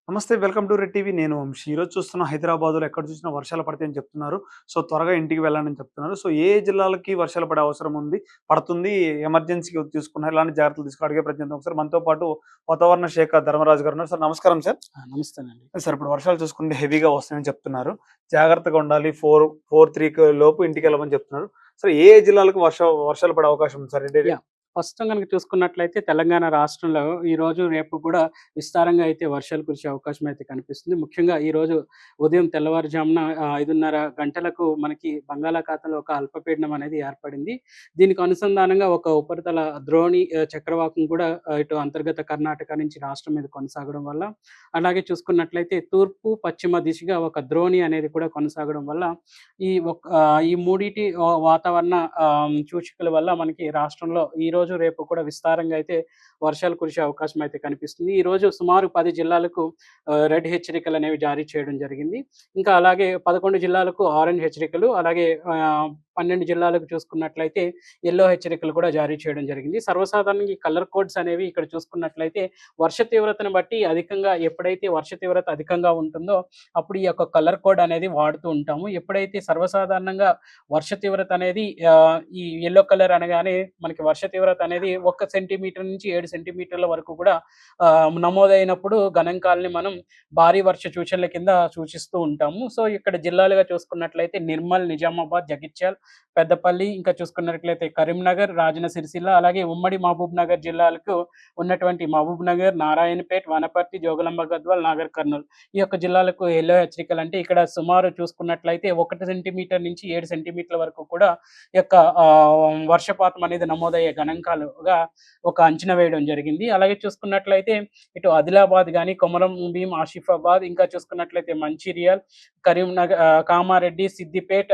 నమస్తే. Welcome to red TV. నేను వంశీ. ఈరోజు చూస్తున్న హైదరాబాద్‌లో ఎక్కడ చూసినా వర్షాలు పడతాయని చెప్తున్నారు. సో, త్వరగా ఇంటికి వెళ్ళండి అని చెప్తున్నారు. సో, ఏ జిల్లాలకి వర్షాలు పడే అవసరం ఉంది? పడుతుంది. ఎమర్జెన్సీకి తీసుకున్నారు. ఎలాంటి జాగ్రత్తలు తీసుకోవాలి? అడిగే ప్రయత్నం చేద్దాం. ఒకసారి మనతో పాటు వాతావరణ శాఖ ధర్మరాజు గారు ఉన్నారు. సార్ నమస్కారం సార్. నమస్తేనండి. సార్ ఇప్పుడు వర్షాలు చూసుకుంటే హెవీగా వస్తాయని చెప్తున్నారు. జాగ్రత్తగా ఉండాలి. 4, 3 లోపు ఇంటికెళ్ళమని చెప్తున్నారు. సో, ఏ ఏ జిల్లాలకు వర్షాలు పడే అవకాశం ఉంది సార్? యాహ్! ప్రస్తుతం గనుక చూసుకున్నట్లయితే తెలంగాణ రాష్ట్రంలో ఈరోజు, రేపు కూడా విస్తారంగా అయితే వర్షాలు కురిసే అవకాశం అయితే కనిపిస్తుంది. ముఖ్యంగా ఈరోజు ఉదయం తెల్లవారుజామున 5:30 గంటలకు మనకి బంగాళాఖాతంలో ఒక అల్పపీడనం అనేది ఏర్పడింది. దీనికి అనుసంధానంగా ఒక ఉపరితల ద్రోణి చక్రవాకం కూడా ఇటు అంతర్గత కర్ణాటక నుంచి రాష్ట్రం మీద కొనసాగడం వల్ల, అలాగే చూసుకున్నట్లయితే తూర్పు, పశ్చిమ దిశగా ఒక ద్రోణి అనేది కూడా కొనసాగడం వల్ల ఈ మూడిటి వాతావరణ సూచికల వల్ల మనకి రాష్ట్రంలో ఈరోజు, రేపు కూడా విస్తారంగా అయితే వర్షాలు కురిసే అవకాశం అయితే కనిపిస్తుంది. ఈరోజు సుమారు 10 జిల్లాలకు రెడ్ హెచ్చరికలనేవి జారీ చేయడం జరిగింది. ఇంకా అలాగే 11 జిల్లాలకు ఆరెంజ్ హెచ్చరికలు, అలాగే 12 జిల్లాలకు చూసుకున్నట్లయితే యెల్లో హెచ్చరికలు కూడా జారీ చేయడం జరిగింది. సర్వసాధారణంగా ఈ కలర్ కోడ్స్ అనేవి ఇక్కడ చూసుకున్నట్లయితే వర్ష తీవ్రతను బట్టి ఎప్పుడైతే వర్ష తీవ్రత అధికంగా ఉంటుందో అప్పుడు ఈ యొక్క కలర్ కోడ్ అనేది వాడుతూ ఉంటాము. ఎప్పుడైతే సర్వసాధారణంగా వర్ష తీవ్రత అనేది ఈ యెల్లో కలర్ అనగానే మనకి వర్ష తీవ్రత అనేది 1 సెంటీమీటర్ నుంచి 7 సెంటీమీటర్ల వరకు కూడా నమోదైనప్పుడు గణాంకాలని మనం భారీ వర్ష సూచనల కింద సూచిస్తూ ఉంటాము. సో, ఇక్కడ జిల్లాలుగా చూసుకున్నట్లయితే నిర్మల్, నిజామాబాద్, జగిత్యాల్, పెద్దపల్లి, ఇంకా చూసుకున్నట్లయితే కరీంనగర్, రాజన్న సిరిసిల్ల, అలాగే ఉమ్మడి మహబూబ్‌నగర్ జిల్లాలకు ఉన్నటువంటి మహబూబ్‌నగర్, నారాయణపేట్, వనపర్తి, జోగులాంబ గద్వాల్, నాగర్ కర్నూల్ ఈ యొక్క జిల్లాలకు యెల్లో హెచ్చరికలు. అంటే ఇక్కడ సుమారు చూసుకున్నట్లయితే 1 సెంటీమీటర్ నుంచి 7 సెంటీమీటర్ల వరకు కూడా ఈ యొక్క వర్షపాతం అనేది నమోదయ్యే గణాంకాలుగా ఒక అంచనా వేయడం జరిగింది. అలాగే చూసుకున్నట్లయితే ఇటు ఆదిలాబాద్ గాని, కొమరం భీం, ఆసిఫాబాద్, ఇంకా చూసుకున్నట్లయితే మంచిర్యాల్, కామారెడ్డి, సిద్దిపేట్,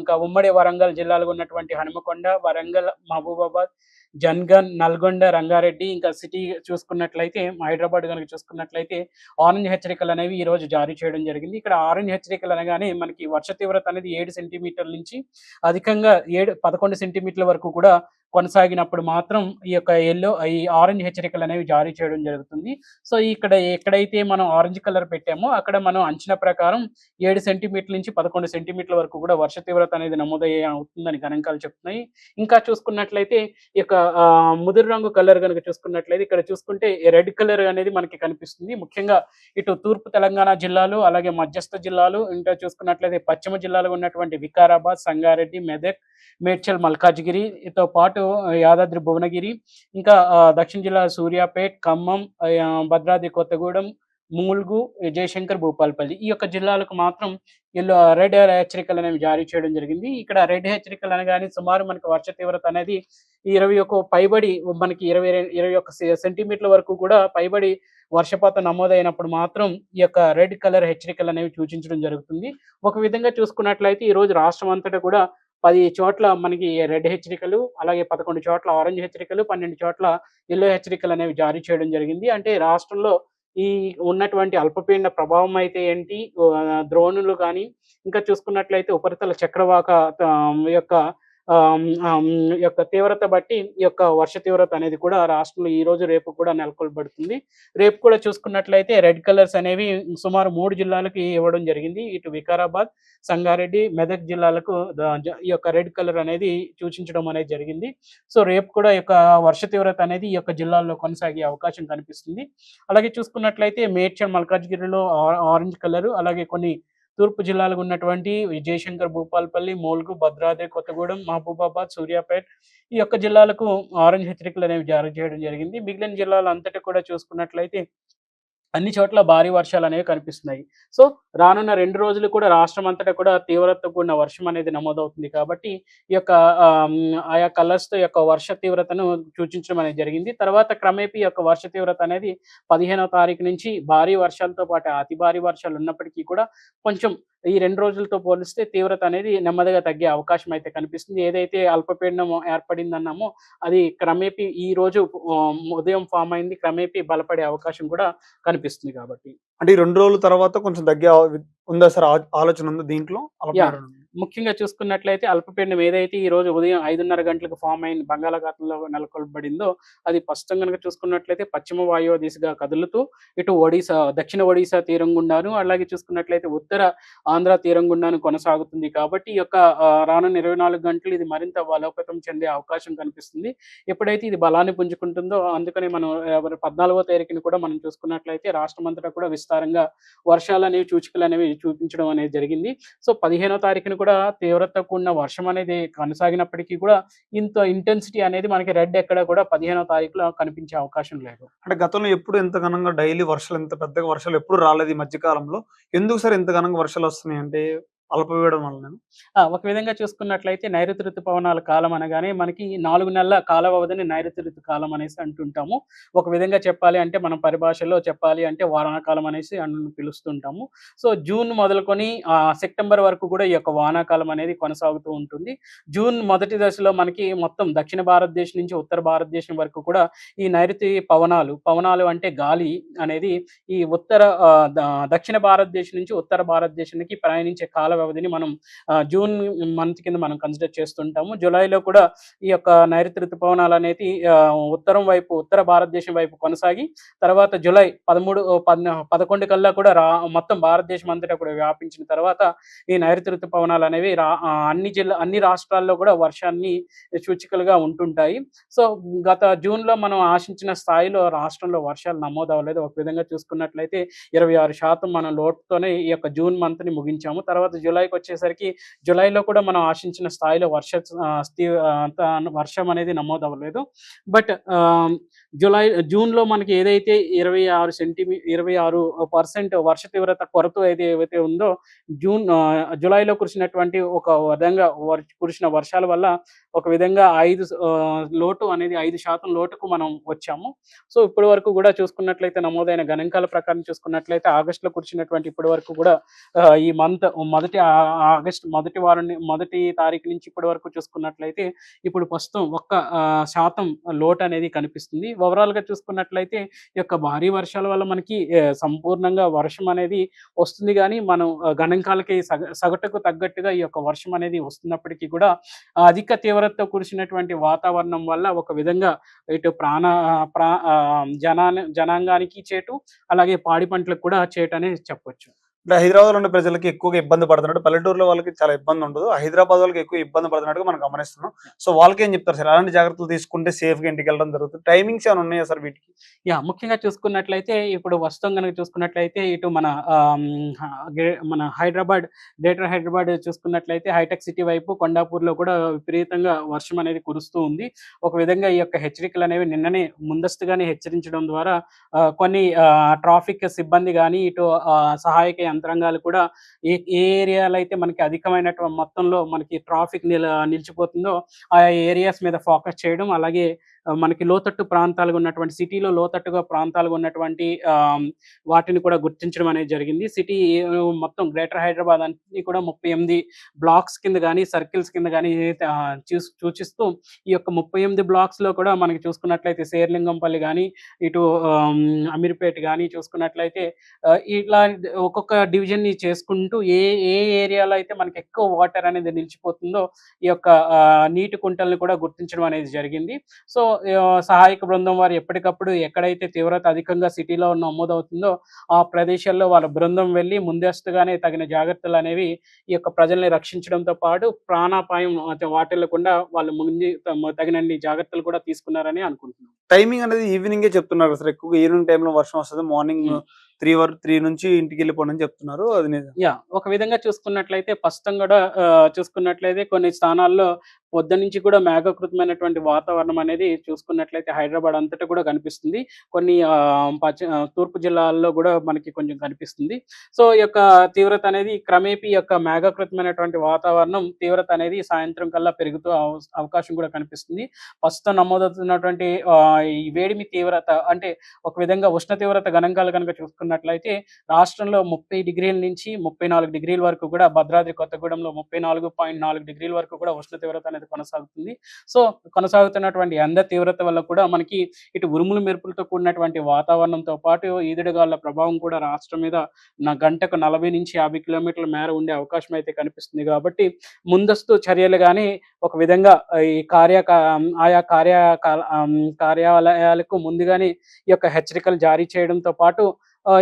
ఇంకా ఉమ్మడి వరంగల్ జిల్లాలో ఉన్నటువంటి హనుమకొండ, వరంగల్, మహబూబాబాద్, జన్‌గన్, నల్గొండ, రంగారెడ్డి, ఇంకా సిటీ చూసుకున్నట్లయితే హైదరాబాద్ గనుక చూసుకున్నట్లయితే ఆరెంజ్ హెచ్చరికలనేవి ఈరోజు జారీ చేయడం జరిగింది. ఇక్కడ ఆరెంజ్ హెచ్చరికలు అనగానే మనకి వర్ష తీవ్రత అనేది 7 సెంటీమీటర్ల నుంచి అధికంగా 11 సెంటీమీటర్ల వరకు కూడా కొనసాగినప్పుడు మాత్రం ఈ ఆరెంజ్ హెచ్చరికలనేవి జారీ చేయడం జరుగుతుంది. సో, ఇక్కడ ఎక్కడైతే మనం ఆరెంజ్ కలర్ పెట్టామో అక్కడ మనం అంచనా ప్రకారం 7 సెంటీమీటర్ల నుంచి 11 సెంటీమీటర్ల వరకు కూడా వర్ష తీవ్రత అనేది అవుతుందని గణాంకాలు చెప్తున్నాయి. ఇంకా చూసుకున్నట్లయితే ఈ యొక్క ముదురు రంగు కలర్ గనుక చూసుకున్నట్లయితే ఇక్కడ చూసుకుంటే రెడ్ కలర్ అనేది మనకి కనిపిస్తుంది. ముఖ్యంగా ఇటు తూర్పు తెలంగాణ జిల్లాలు, అలాగే మధ్యస్థ జిల్లాలు, ఇంకా చూసుకున్నట్లయితే పశ్చిమ జిల్లాలో ఉన్నటువంటి వికారాబాద్, సంగారెడ్డి, మెదక్, మేడ్చల్, మల్కాజ్గిరితో పాటు యాదాద్రి, భువనగిరి, ఇంకా దక్షిణ జిల్లా సూర్యాపేట్, ఖమ్మం, భద్రాద్రి కొత్తగూడెం, ములుగు, జయశంకర్, భూపాలపల్లి ఈ యొక్క జిల్లాలకు మాత్రం రెడ్ హెచ్చరికలు అనేవి జారీ చేయడం జరిగింది. ఇక్కడ రెడ్ హెచ్చరికలు అనగానే సుమారు మనకు వర్ష తీవ్రత అనేది 21 పైబడి మనకి 21 సెంటీమీటర్ల వరకు కూడా పైబడి వర్షపాతం నమోదైనప్పుడు మాత్రం ఈ యొక్క రెడ్ కలర్ హెచ్చరికలు అనేవి సూచించడం జరుగుతుంది. ఒక విధంగా చూసుకున్నట్లయితే ఈరోజు రాష్ట్రం అంతటా కూడా 10 చోట్ల మనకి రెడ్ హెచ్చరికలు, అలాగే 11 చోట్ల ఆరెంజ్ హెచ్చరికలు, 12 చోట్ల యెల్లో హెచ్చరికలు అనేవి జారీ చేయడం జరిగింది. అంటే రాష్ట్రంలో ఈ ఉన్నటువంటి అల్పపీడన ప్రభావం అయితే ఏంటి, ద్రోణులు గాని, ఇంకా చూసుకున్నట్లయితే ఉపరితల చక్రవాక యొక్క యొక్క తీవ్రత బట్టి ఈ యొక్క వర్ష తీవ్రత అనేది కూడా రాష్ట్రంలో ఈరోజు, రేపు కూడా నెలకొల్పబడుతుంది. రేపు కూడా చూసుకున్నట్లయితే రెడ్ కలర్స్ అనేవి సుమారు 3 జిల్లాలకి ఇవ్వడం జరిగింది. ఇటు వికారాబాద్, సంగారెడ్డి, మెదక్ జిల్లాలకు ఈ యొక్క రెడ్ కలర్ అనేది సూచించడం అనేది జరిగింది. సో, రేపు కూడా ఈ యొక్క వర్ష తీవ్రత అనేది ఈ యొక్క జిల్లాల్లో కొనసాగే అవకాశం కనిపిస్తుంది. అలాగే చూసుకున్నట్లయితే మేడ్చల్, మల్కాజ్గిరిలో ఆరెంజ్ కలరు, అలాగే కొన్ని తూర్పు జిల్లాలకు ఉన్నటువంటి జయశంకర్, భూపాలపల్లి, ములుగు, భద్రాద్రి కొత్తగూడెం, మహబూబాబాద్, సూర్యాపేట్ ఈ యొక్క జిల్లాలకు ఆరెంజ్ హెచ్చరికలు అనేవి జారీ చేయడం జరిగింది. మిగిలిన జిల్లాలంతటా కూడా చూసుకున్నట్లయితే అన్ని చోట్ల భారీ వర్షాలనేవి కనిపిస్తున్నాయి. సో, రానున్న 2 రోజులు కూడా రాష్ట్రం అంతటా కూడా తీవ్రతతో కూడిన వర్షం అనేది నమోదవుతుంది కాబట్టి, ఈ యొక్క ఆయా కలర్స్‌తో ఈ యొక్క వర్ష తీవ్రతను సూచించడం అనేది జరిగింది. తర్వాత క్రమేపీ ఈ యొక్క వర్ష తీవ్రత అనేది 15వ తారీఖు నుంచి భారీ వర్షాలతో పాటు అతి భారీ వర్షాలు ఉన్నప్పటికీ కూడా కొంచెం ఈ 2 రోజులతో పోలిస్తే తీవ్రత అనేది నెమ్మదిగా తగ్గే అవకాశం అయితే కనిపిస్తుంది. ఏదైతే అల్పపీడనం ఏర్పడిందన్నామో అది క్రమేపీ ఈరోజు ఉదయం ఫార్మ్ అయింది. క్రమేపీ బలపడే అవకాశం కూడా కనిపిస్తుంది కాబట్టి. అంటే ఈ 2 రోజుల తర్వాత కొంచెం ఉందా సార్? ఆలోచన ఉందా దీంట్లో? యాహ్! ముఖ్యంగా చూసుకున్నట్లయితే అల్పపీడనం ఏదైతే ఈ రోజు ఉదయం 5:30 గంటలకు ఫామ్ అయిన బంగాళాఖాతంలో నెలకొల్పబడిందో, అది ప్రస్తుతం గనుక చూసుకున్నట్లయితే పశ్చిమ వాయువ్య దిశగా కదులుతూ ఇటు ఒడిశా, దక్షిణ ఒడిశా తీరం గుండాను, అలాగే చూసుకున్నట్లయితే ఉత్తర ఆంధ్ర తీరం గుండాను కొనసాగుతుంది. కాబట్టి ఈ యొక్క రానున్న 24 గంటలు ఇది మరింత బలోపేతం చెందే అవకాశం కనిపిస్తుంది. ఎప్పుడైతే ఇది బలాన్ని పుంజుకుంటుందో, అందుకనే మనం 14వ తారీఖున కూడా మనం చూసుకున్నట్లయితే రాష్ట్రమంతటా కూడా విస్తారంగా వర్షాలనేవి, సూచికలనేవి చూపించడం అనేది జరిగింది. సో, 15వ తారీఖున కూడా తీవ్రతతో కూడిన వర్షం అనేది కొనసాగినప్పటికీ కూడా ఇంత ఇంటెన్సిటీ అనేది మనకి రెడ్ ఎక్కడ కూడా 15వ తారీఖులో కనిపించే అవకాశం లేదు. అంటే గతంలో ఎప్పుడు ఇంత ఘనంగా డైలీ వర్షాలు ఇంత పెద్దగా వర్షాలు ఎప్పుడు రాలేదు ఈ మధ్య కాలంలో. ఎందుకు సార్ ఇంత ఘనంగా వర్షాలొస్తున్నాయి అంటే అల్పపీడనం వల్లనేనా? ఒక విధంగా చూసుకున్నట్లయితే నైరుతి ఋతుపవనాల కాలం అనగానే మనకి 4 నెలల కాల వ్యవధిని నైరుతి ఋతుకాలం అనేసి అంటుంటాము. ఒక విధంగా చెప్పాలి అంటే మనం పరిభాషలో చెప్పాలి అంటే వానాకాలం అనేసి పిలుస్తుంటాము. సో, జూన్ మొదలుకొని సెప్టెంబర్ వరకు కూడా ఈ యొక్క వానాకాలం అనేది కొనసాగుతూ ఉంటుంది. జూన్ మొదటి దశలో మనకి మొత్తం దక్షిణ భారతదేశం నుంచి ఉత్తర భారతదేశం వరకు కూడా ఈ నైరుతి పవనాలు అంటే గాలి అనేది ఈ ఉత్తర దక్షిణ భారతదేశం నుంచి ఉత్తర భారతదేశానికి ప్రయాణించే కాల వ్యవధిని మనం జూన్ మంత్ కింద మనం కన్సిడర్ చేస్తుంటాము. జులైలో కూడా ఈ యొక్క నైరుతి ఋతుపవనాలు అనేది ఉత్తర భారతదేశం వైపు కొనసాగి తర్వాత జులై 11 కల్లా కూడా మొత్తం భారతదేశం అంతటా కూడా వ్యాపించిన తర్వాత ఈ నైరుతి ఋతుపవనాలు అనేవి అన్ని రాష్ట్రాల్లో కూడా వర్షాన్ని సూచికలుగా ఉంటుంటాయి. సో, గత జూన్‌లో మనం ఆశించిన స్థాయిలో రాష్ట్రంలో వర్షాలు నమోదవ్వలేదు. ఒక విధంగా చూసుకున్నట్లయితే 26% మనం లోటుతోనే ఈ యొక్క జూన్ మంత్‌ని ముగించాము. తర్వాత జులైకొచ్చేసరికి జులైలో కూడా మనం ఆశించిన స్థాయిలో వర్షం అనేది నమోదవ్వలేదు. బట్ జూన్‌లో మనకి ఏదైతే 26% వర్ష తీవ్రత కొరత ఏదైతే ఉందో, జులైలో కురిసినటువంటి ఒక విధంగా కురిసిన వర్షాల వల్ల ఒక విధంగా 5% లోటుకు మనం వచ్చాము. సో, ఇప్పటి వరకు కూడా చూసుకున్నట్లయితే నమోదైన గణాంకాల ప్రకారం చూసుకున్నట్లయితే ఆగస్టులో కురిసినటువంటి ఇప్పటి వరకు కూడా ఈ మంత్ ఆగస్ట్ మొదటి తారీఖు నుంచి ఇప్పటి వరకు చూసుకున్నట్లయితే ఇప్పుడు ప్రస్తుతం 1% లోటు అనేది కనిపిస్తుంది. ఓవరాల్‌గా చూసుకున్నట్లయితే ఈ యొక్క భారీ వర్షాల వల్ల మనకి సంపూర్ణంగా వర్షం అనేది వస్తుంది గానీ, మనం గణాంకాలకి సగటుకు తగ్గట్టుగా ఈ యొక్క వర్షం అనేది వస్తున్నప్పటికీ కూడా అధిక తీవ్రతతో కురిసినటువంటి వాతావరణం వల్ల ఒక విధంగా ఇటు జనాంగానికి చేటు, అలాగే పాడి పంటలకు కూడా చేటనే చెప్పొచ్చు. అంటే హైదరాబాద్‌లో ఉండే ప్రజలకి ఎక్కువగా ఇబ్బంది పడుతున్నట్టు, పల్లెటూరులో వాళ్ళకి చాలా ఇబ్బంది ఉండదు. హైదరాబాద్ వాళ్ళకి ఎక్కువ ఇబ్బంది పడుతున్నట్టుగా మనం గమనిస్తున్నాం. సో, వాళ్ళకేం చెప్తారు సార్? ఎలాంటి జాగ్రత్తలు తీసుకుంటే సేఫ్‌గా ఇంటికెళ్ళడం జరుగుతుంది? టైమింగ్స్ ఏమైనా ఉన్నాయా సార్ వీటికి? ముఖ్యంగా చూసుకున్నట్లయితే ఇప్పుడు ప్రస్తుతం గనుక చూసుకున్నట్లయితే ఇటు మన గ్రేటర్ హైదరాబాద్ చూసుకున్నట్లయితే హైటెక్ సిటీ వైపు కొండాపూర్‌లో కూడా విపరీతంగా వర్షం అనేది కురుస్తూ ఉంది. ఒక విధంగా ఈ యొక్క హెచ్చరికలనేవి నిన్ననే ముందస్తుగానే హెచ్చరించడం ద్వారా కొన్ని ట్రాఫిక్ సిబ్బంది గాని, ఇటు సహాయక యంత్రాంగాలు కూడా ఏ ఏ ఏరియాలో అయితే మనకి అధికమైనటువంటి మొత్తంలో మనకి ట్రాఫిక్ నిలిచిపోతుందో ఆ ఏరియాస్ మీద ఫోకస్ చేయడం, అలాగే మనకి లోతట్టు ప్రాంతాలుగా ఉన్నటువంటి సిటీలో లోతట్టుగా ప్రాంతాలుగా ఉన్నటువంటి వాటిని కూడా గుర్తించడం అనేది జరిగింది. సిటీ మొత్తం గ్రేటర్ హైదరాబాద్ అన్ని కూడా 38 బ్లాక్స్ కింద గానీ, సర్కిల్స్ కింద గానీ ఏదైతే సూచిస్తూ ఈ యొక్క 38 బ్లాక్స్‌లో కూడా మనకి చూసుకున్నట్లయితే శేర్లింగంపల్లి గానీ, ఇటు అమీర్పేట్ గానీ చూసుకున్నట్లయితే ఇలా ఒక్కొక్క డివిజన్‌ని చేసుకుంటూ ఏ ఏ ఏరియాలో అయితే మనకి ఎక్కువ వాటర్ అనేది నిలిచిపోతుందో ఈ యొక్క నీటి కుంటల్ని కూడా గుర్తించడం అనేది జరిగింది. సో, సహాయక బృందం వారు ఎప్పటికప్పుడు ఎక్కడైతే తీవ్రత అధికంగా సిటీలో నమోదవుతుందో ఆ ప్రదేశాల్లో వాళ్ళ బృందం వెళ్లి ముందస్తుగానే తగిన జాగ్రత్తలనేవి ఈ యొక్క ప్రజల్ని రక్షించడంతో పాటు ప్రాణాపాయం వాటిల్లకుండా వాళ్ళు తగినన్ని జాగ్రత్తలు కూడా తీసుకున్నారని అనుకుంటున్నాం. టైమింగ్ అనేది ఈవినింగే చెప్తున్నారు సార్. ఎక్కువగా ఈవినింగ్ టైమ్‌లో వర్షం వస్తది. మార్నింగ్ 3 నుంచి ఇంటికెళ్ళిపోండి అని చెప్తున్నారు. అది నిజం. ఒక విధంగా చూసుకున్నట్లయితే ప్రస్తుతం గూడా చూసుకున్నట్లయితే కొన్ని స్థానాల్లో పొద్దున్నుంచి కూడా మేఘాకృతమైనటువంటి వాతావరణం అనేది చూసుకున్నట్లయితే హైదరాబాద్ అంతటా కూడా కనిపిస్తుంది. కొన్ని తూర్పు జిల్లాల్లో గూడా మనకి కొంచెం కనిపిస్తుంది. సో, ఈ యొక్క తీవ్రత అనేది క్రమేపీ ఈ యొక్క మేఘాకృతమైనటువంటి వాతావరణం తీవ్రత అనేది సాయంత్రం కల్లా పెరుగుతూ అవకాశం కూడా కనిపిస్తుంది. ప్రస్తుతం నమోదవుతున్నటువంటి ఈ వేడిమి తీవ్రత అంటే ఒక విధంగా ఉష్ణ తీవ్రత గణాంకాలు కనుక చూసుకున్నట్లయితే రాష్ట్రంలో 30 డిగ్రీల నుంచి 34 డిగ్రీల వరకు కూడా భద్రాద్రి కొత్తగూడెంలో 34.4 డిగ్రీల వరకు కూడా ఉష్ణ తీవ్రత అనేది కొనసాగుతుంది. సో కొనసాగుతున్నటువంటి ఎండ తీవ్రత వల్ల కూడా మనకి ఇటు ఉరుములు మెరుపులతో కూడినటువంటి వాతావరణంతో పాటు ఈదుడుగాలుల ప్రభావం కూడా రాష్ట్రం మీద గంటకు 40-50 కిలోమీటర్ల మేర ఉండే అవకాశం అయితే కనిపిస్తుంది. కాబట్టి ముందస్తు చర్యలు గాని ఒక విధంగా ఈ ఆయా కార్యాలయాలకు ముందుగానే ఈ యొక్క హెచ్చరికలు జారీ చేయడంతో పాటు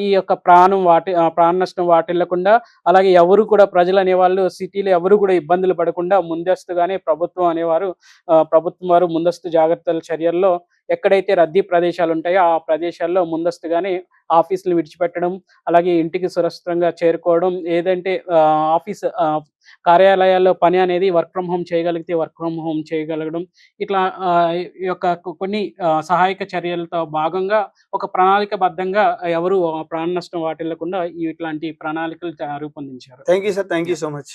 ఈ యొక్క ప్రాణ నష్టం వాటిల్లకుండా, అలాగే ఎవరు కూడా ప్రజలు అనేవాళ్ళు సిటీలో ఎవరు కూడా ఇబ్బందులు పడకుండా ముందస్తుగానే ప్రభుత్వం వారు ముందస్తు జాగ్రత్తల చర్యల్లో ఎక్కడైతే రద్దీ ప్రదేశాలు ఉంటాయో ఆ ప్రదేశాల్లో ముందస్తుగానే ఆఫీసులు విడిచిపెట్టడం, అలాగే ఇంటికి సురక్షితంగా చేరుకోవడం, ఏదంటే కార్యాలయాల్లో పని అనేది వర్క్ ఫ్రమ్ హోమ్ చేయగలిగితే వర్క్ ఫ్రమ్ హోమ్ చేయగలగడం, ఇట్లా ఈ యొక్క కొన్ని సహాయక చర్యలతో భాగంగా ఒక ప్రణాళికబద్ధంగా ఎవరు ప్రాణ నష్టం వాటిల్లకుండా ఇట్లాంటి ప్రణాళికలు రూపొందించారు. Thank you sir, thank you so much.